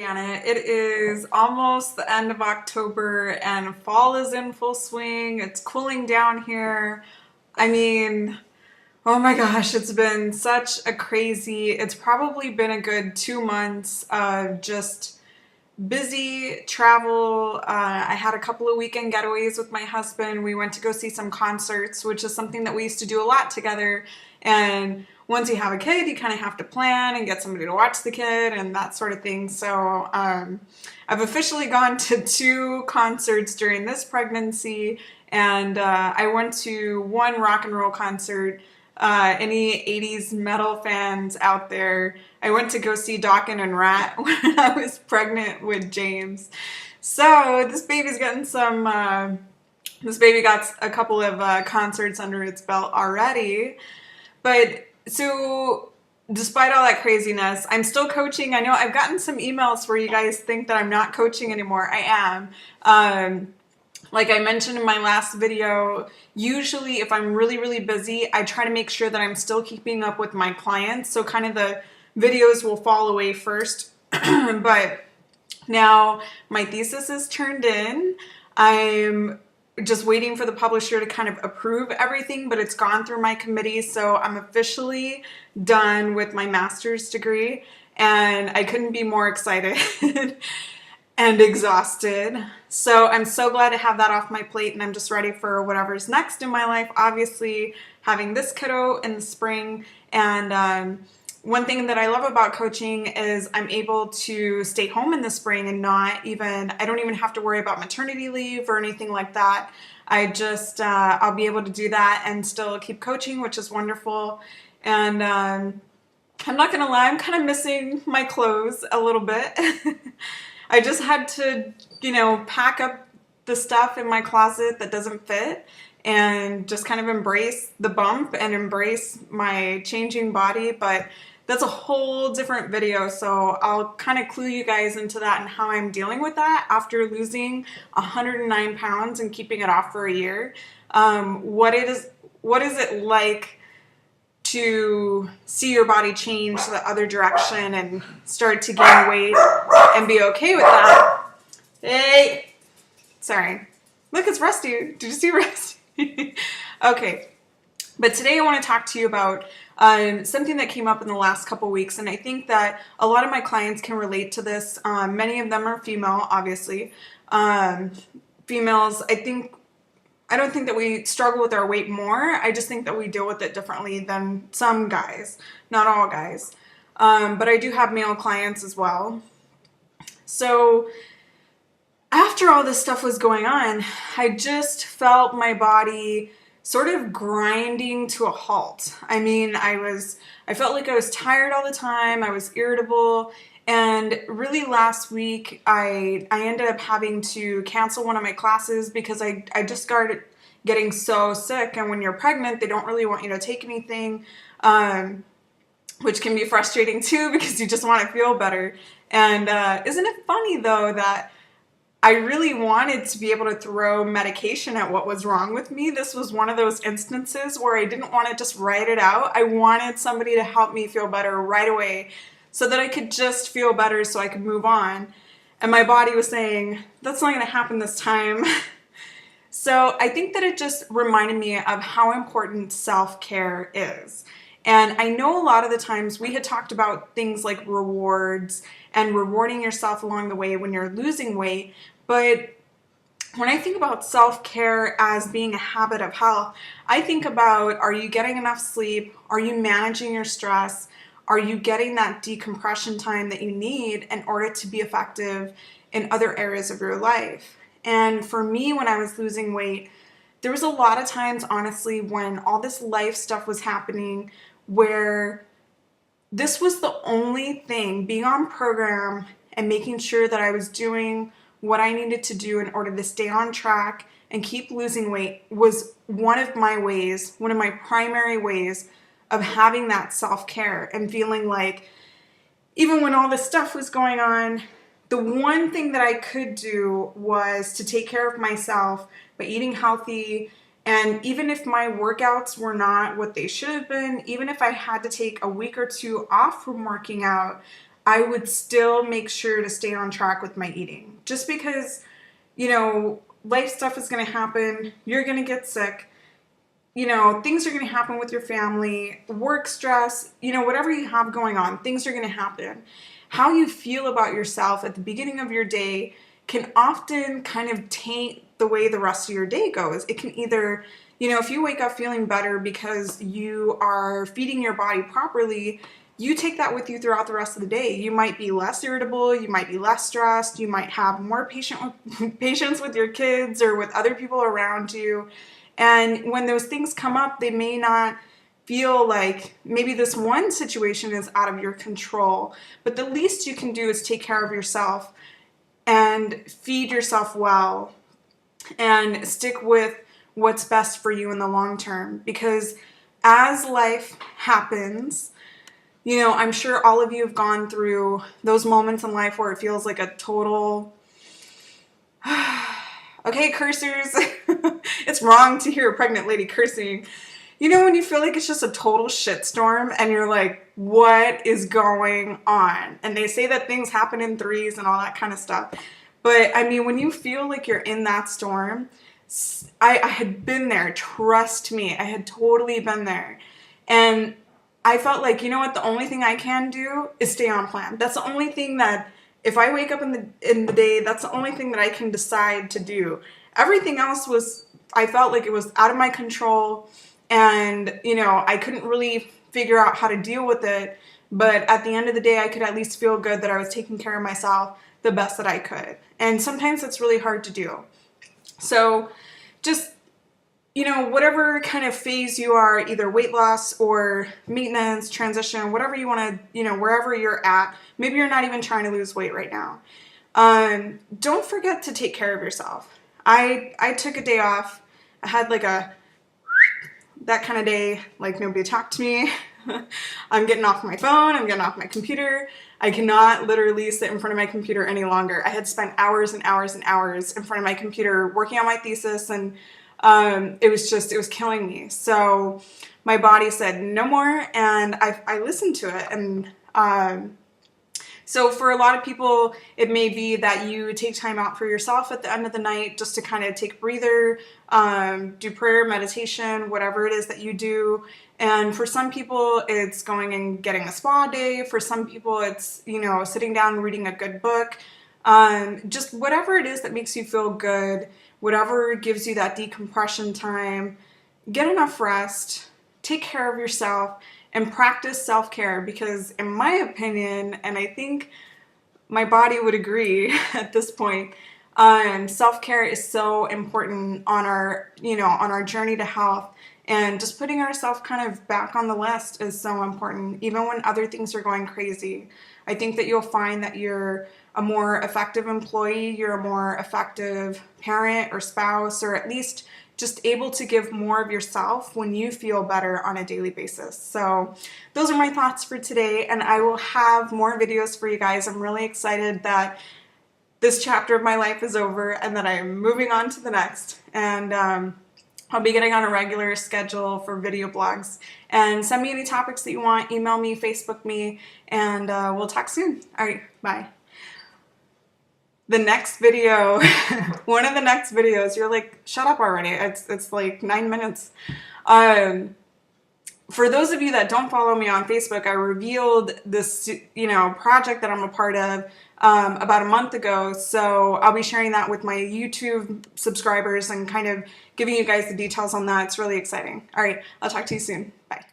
Janet. It is almost the end of October and fall is in full swing. It's cooling down here. I mean, oh my gosh, it's been such a crazy, it's probably been a good 2 months of just busy travel. I had a couple of weekend getaways with my husband. We went to go see some concerts, which is something that we used to do a lot together. And once you have a kid, you kind of have to plan and get somebody to watch the kid and that sort of thing. So I've officially gone to 2 concerts during this pregnancy, and I went to one rock and roll concert. Any 80s metal fans out there, I went to go see Dokken and Rat when I was pregnant with James. So this baby's getting this baby got a couple of concerts under its belt already. But so despite all that craziness, I'm still coaching. I know I've gotten some emails where you guys think that I'm not coaching anymore. I am. Like I mentioned in my last video, usually if I'm really, really busy, I try to make sure that I'm still keeping up with my clients. So kind of the videos will fall away first. But now my thesis is turned in. I'm just waiting for the publisher to kind of approve everything, but it's gone through my committee. So I'm officially done with my master's degree, and I couldn't be more excited. And exhausted. So I'm so glad to have that off my plate, and I'm just ready for whatever's next in my life. Obviously, having this kiddo in the spring, and one thing that I love about coaching is I'm able to stay home in the spring and I don't even have to worry about maternity leave or anything like that. I'll be able to do that and still keep coaching, which is wonderful. And I'm not gonna lie, I'm kind of missing my clothes a little bit. I just had to, pack up the stuff in my closet that doesn't fit and just kind of embrace the bump and embrace my changing body. But that's a whole different video, so I'll kind of clue you guys into that and how I'm dealing with that after losing 109 pounds and keeping it off for a year. What is it like to see your body change the other direction and start to gain weight and be okay with that? Hey, sorry. Look, it's Rusty. Did you see Rusty? Okay, but today I want to talk to you about something that came up in the last couple weeks, and I think that a lot of my clients can relate to this. Many of them are female, obviously. Females, I don't think that we struggle with our weight more. I just think that we deal with it differently than some guys, not all guys. But I do have male clients as well. So after all this stuff was going on, I just felt my body sort of grinding to a halt. I mean, I felt like I was tired all the time. I was irritable. And really last week, I ended up having to cancel one of my classes because I just started getting so sick. And when you're pregnant, they don't really want you to take anything, which can be frustrating too because you just want to feel better. And isn't it funny though that I really wanted to be able to throw medication at what was wrong with me? This was one of those instances where I didn't want to just write it out. I wanted somebody to help me feel better right away, so that I could just feel better so I could move on. And my body was saying, that's not going to happen this time. So I think that it just reminded me of how important self-care is. And I know a lot of the times we had talked about things like rewards and rewarding yourself along the way when you're losing weight. But when I think about self-care as being a habit of health, I think about, are you getting enough sleep? Are you managing your stress? Are you getting that decompression time that you need in order to be effective in other areas of your life? And for me, when I was losing weight, there was a lot of times, honestly, when all this life stuff was happening where this was the only thing, being on program and making sure that I was doing what I needed to do in order to stay on track and keep losing weight, was one of my primary ways of having that self-care and feeling like even when all this stuff was going on, the one thing that I could do was to take care of myself by eating healthy. And even if my workouts were not what they should have been, even if I had to take a week or 2 off from working out, I would still make sure to stay on track with my eating. Just because, you know, life stuff is going to happen. You're going to get sick. You know, things are going to happen with your family, work stress, you know, whatever you have going on, things are going to happen. How you feel about yourself at the beginning of your day can often kind of taint the way the rest of your day goes. It can either, you know, if you wake up feeling better because you are feeding your body properly, you take that with you throughout the rest of the day. You might be less irritable, you might be less stressed, you might have more patience with your kids or with other people around you. And when those things come up, they may not feel like maybe this one situation is out of your control, but the least you can do is take care of yourself and feed yourself well and stick with what's best for you in the long term. Because as life happens, you know, I'm sure all of you have gone through those moments in life where it feels like a total okay, cursers, it's wrong to hear a pregnant lady cursing. You know, when you feel like it's just a total shitstorm and you're like, what is going on? And they say that things happen in threes and all that kind of stuff. But I mean, when you feel like you're in that storm, I had been there, trust me, I had totally been there. And I felt like, you know what, the only thing I can do is stay on plan. That's the only thing that, if I wake up in the day, that's the only thing that I can decide to do. Everything else was, I felt like it was out of my control, and, you know, I couldn't really figure out how to deal with it. But at the end of the day, I could at least feel good that I was taking care of myself the best that I could. And sometimes it's really hard to do. So just, you know, whatever kind of phase you are, either weight loss or maintenance, transition, whatever you want to, you know, wherever you're at, maybe you're not even trying to lose weight right now. Don't forget to take care of yourself. I took a day off. I had like that kind of day, like nobody talked to me. I'm getting off my phone. I'm getting off my computer. I cannot literally sit in front of my computer any longer. I had spent hours and hours and hours in front of my computer working on my thesis, and it was killing me. So my body said no more, and I listened to it. And so for a lot of people, it may be that you take time out for yourself at the end of the night just to kind of take a breather, do prayer, meditation, whatever it is that you do. And for some people, it's going and getting a spa day. For some people, it's, you know, sitting down and reading a good book. Just whatever it is that makes you feel good, whatever gives you that decompression time, get enough rest, take care of yourself, and practice self-care. Because in my opinion, and I think my body would agree at this point, self-care is so important on our, you know, on our journey to health. And just putting ourselves kind of back on the list is so important, even when other things are going crazy. I think that you'll find that you're a more effective employee, you're a more effective parent or spouse, or at least just able to give more of yourself when you feel better on a daily basis. So those are my thoughts for today, and I will have more videos for you guys. I'm really excited that this chapter of my life is over and that I'm moving on to the next. And I'll be getting on a regular schedule for video blogs. And send me any topics that you want, email me, Facebook me, and we'll talk soon. All right, bye. The next video, one of the next videos, you're like, shut up already. It's like 9 minutes. For those of you that don't follow me on Facebook, I revealed this, you know, project that I'm a part of about a month ago. So I'll be sharing that with my YouTube subscribers and kind of giving you guys the details on that. It's really exciting. All right, I'll talk to you soon. Bye.